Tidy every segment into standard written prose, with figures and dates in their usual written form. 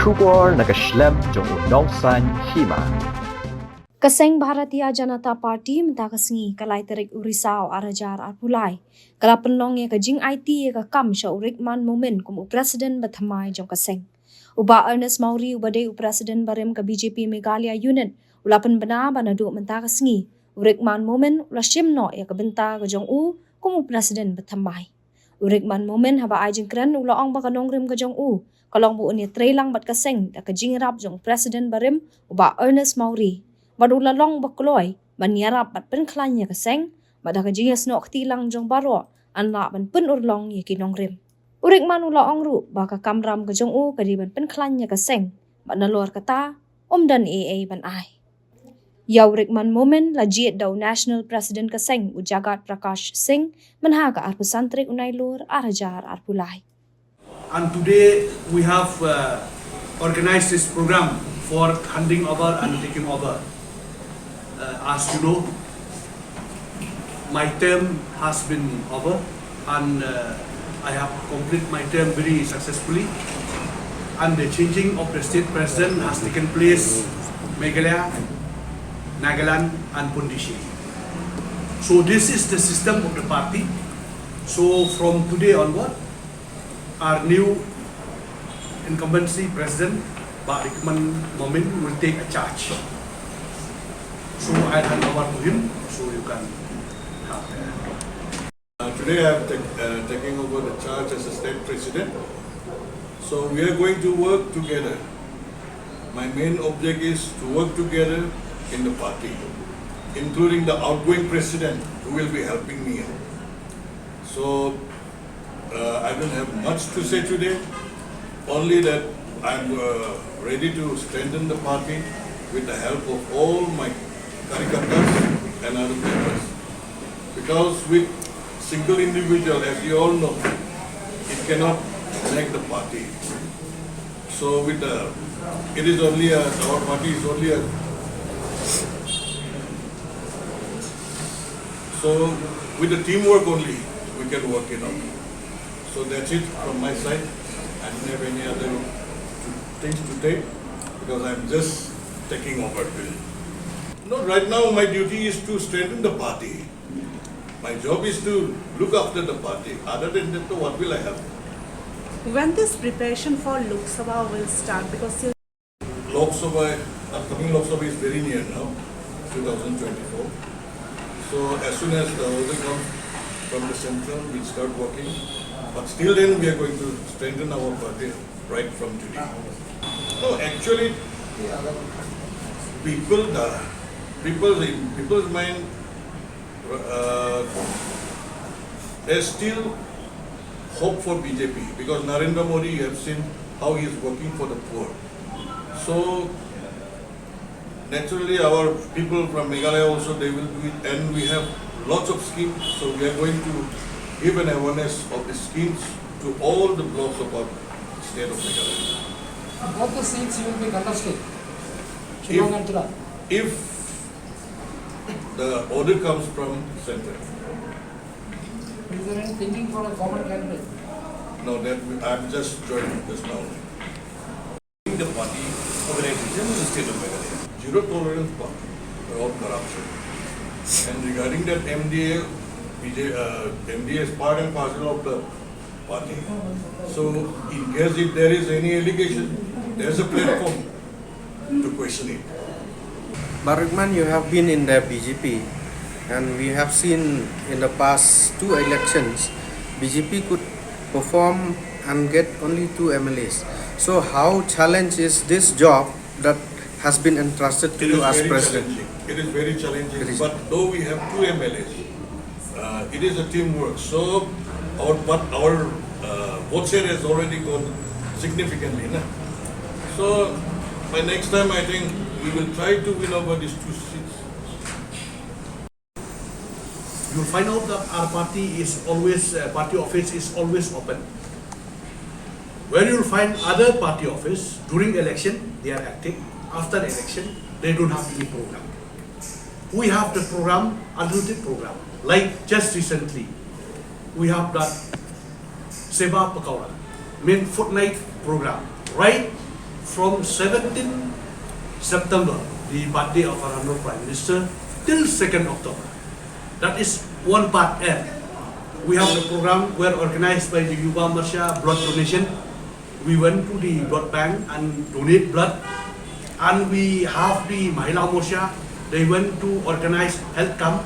Shubor nakaslem jong udongsan Hima. Kaseng Bharatiya Janata Party mentakasngi kalai terik urisau arajar arpulai. Kala penlong ye kajing IT ye kam sya Rikman Momin kum presiden bathamai jong kaseng. Uba Ernest Mauri ubade presiden barem ke BJP Meghalaya Unit ulapan benar banadu mentakasngi Rikman Momin ula shimno ye kebenta ke jong kum presiden bathamai. Rikman Momin haba ajeng keren ula ong bakanong rim ke jong kalong bu ni trailang bat kaseng da kajing rap jong presiden barem uba Ernest Mauri. Badula long bakloy manyarap bat Pynkhlaiñ ya kaseng mada kajingas no ktilang jong baro anla ban pun urlong ye kinong rim. Rikman ula ongru baka Kamram ke jong kadiban Pynkhlaiñ ya kaseng mat nalor kata dan Eiei ban ai. Yaw Rikman Momin la jiet daw National President kaseng ujagat Prakash Seng menhaga arpusantrik unailur arajar arpulai. And today we have organized this program for handing over and taking over. As you know, my term has been over and I have completed my term very successfully. And the changing of the state president has taken place Meghalaya, Nagaland and Pondicherry. So this is the system of the party. So from today onward, our new incumbency president, Rikman Momin, will take a charge. So I hand over to him, so you can have Today I am taking over the charge as a state president. So we are going to work together. My main object is to work together in the party, including the outgoing president who will be helping me. So I don't have much to say today, only that I'm ready to strengthen the party with the help of all my caricatures and other members. Because with single individual, as you all know, it cannot make the party. So with it is only our party is only so with the teamwork only we can work it out. So that's it from my side. I don't have any other things to take because I'm just taking over. No, right now my duty is to strengthen the party. My job is to look after the party. Other than that, what will I have? When this preparation for Lok Sabha will start? Because Lok Sabha, upcoming Lok Sabha is very near now, 2024. So as soon as the order comes from the central, we'll start working. But still then we are going to strengthen our party right from today. No, actually, people's mind, there's still hope for BJP because Narendra Modi, you have seen how he is working for the poor. So naturally our people from Meghalaya also, they will do it, and we have lots of schemes. So we are going to give an awareness of the schemes to all the blocks of our state of Meghalaya. What the seats you will be contesting? If the order comes from center. Is there any thinking for a common candidate? No, I'm just joining this now. The party organization in the state of Meghalaya. Zero tolerance party of corruption. And regarding that MDA, MDA is part and parcel of the party. So in case if there is any allegation, there is a platform to question it. But Rikman, you have been in the BJP, and we have seen in the past 2 elections, BJP could perform and get only 2 MLAs. So how challenged is this job that has been entrusted to you as president? It is very challenging, but though we have 2 MLAs, it is a teamwork. So our vote share has already gone significantly. So by next time, I think we will try to win over these 2 seats. You'll find out that our party is always, party office is always open. Where you'll find other party office, during election, they are active. After election, they don't have any program. We have the program, alternative program. Like just recently, we have that Seva Pakauran, fortnight program, right from 17 September, the birthday of our Honorable Prime Minister, till 2nd October. That is one part N. We have the program where organized by the Yuva Marsha blood donation. We went to the blood bank and donate blood. And we have the Mahila Morsha. They went to organize health camp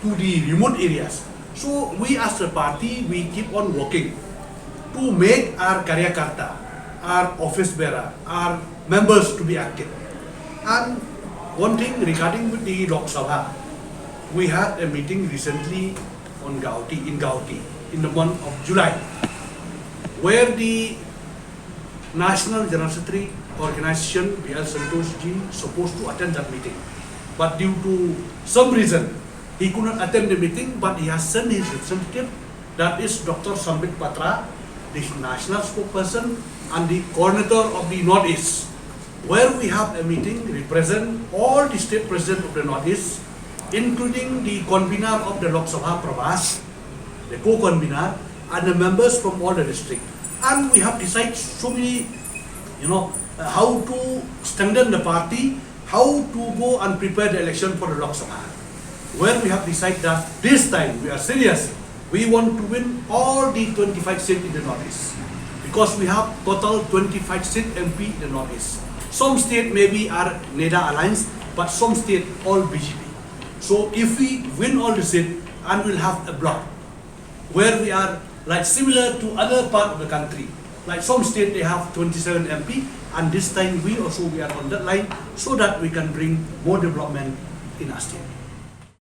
to the remote areas. So we as a party, we keep on working to make our Karyakarta, our office bearer, our members to be active. And one thing regarding with the Lok Sabha, we had a meeting recently in Gauti in the month of July, where the National General Secretary Organization, B.L. Santosh ji, supposed to attend that meeting. But due to some reason, he could not attend the meeting, but he has sent his representative, that is Dr. Sambit Patra, the national spokesperson and the coordinator of the Northeast, where we have a meeting, represent all the state presidents of the Northeast, including the convener of the Lok Sabha Pravas, the co-convener, and the members from all the districts. And we have decided so many, how to strengthen the party, how to go and prepare the election for the Lok Sabha. Where we have decided that this time we are serious. We want to win all the 25 seats in the Northeast. Because we have total 25 seat MP in the Northeast. Some state maybe are NEDA alliance, but some state all BJP. So if we win all the seats, and we'll have a block where we are like similar to other part of the country. Like some state they have 27 MP, and this time we are on that line so that we can bring more development in our state.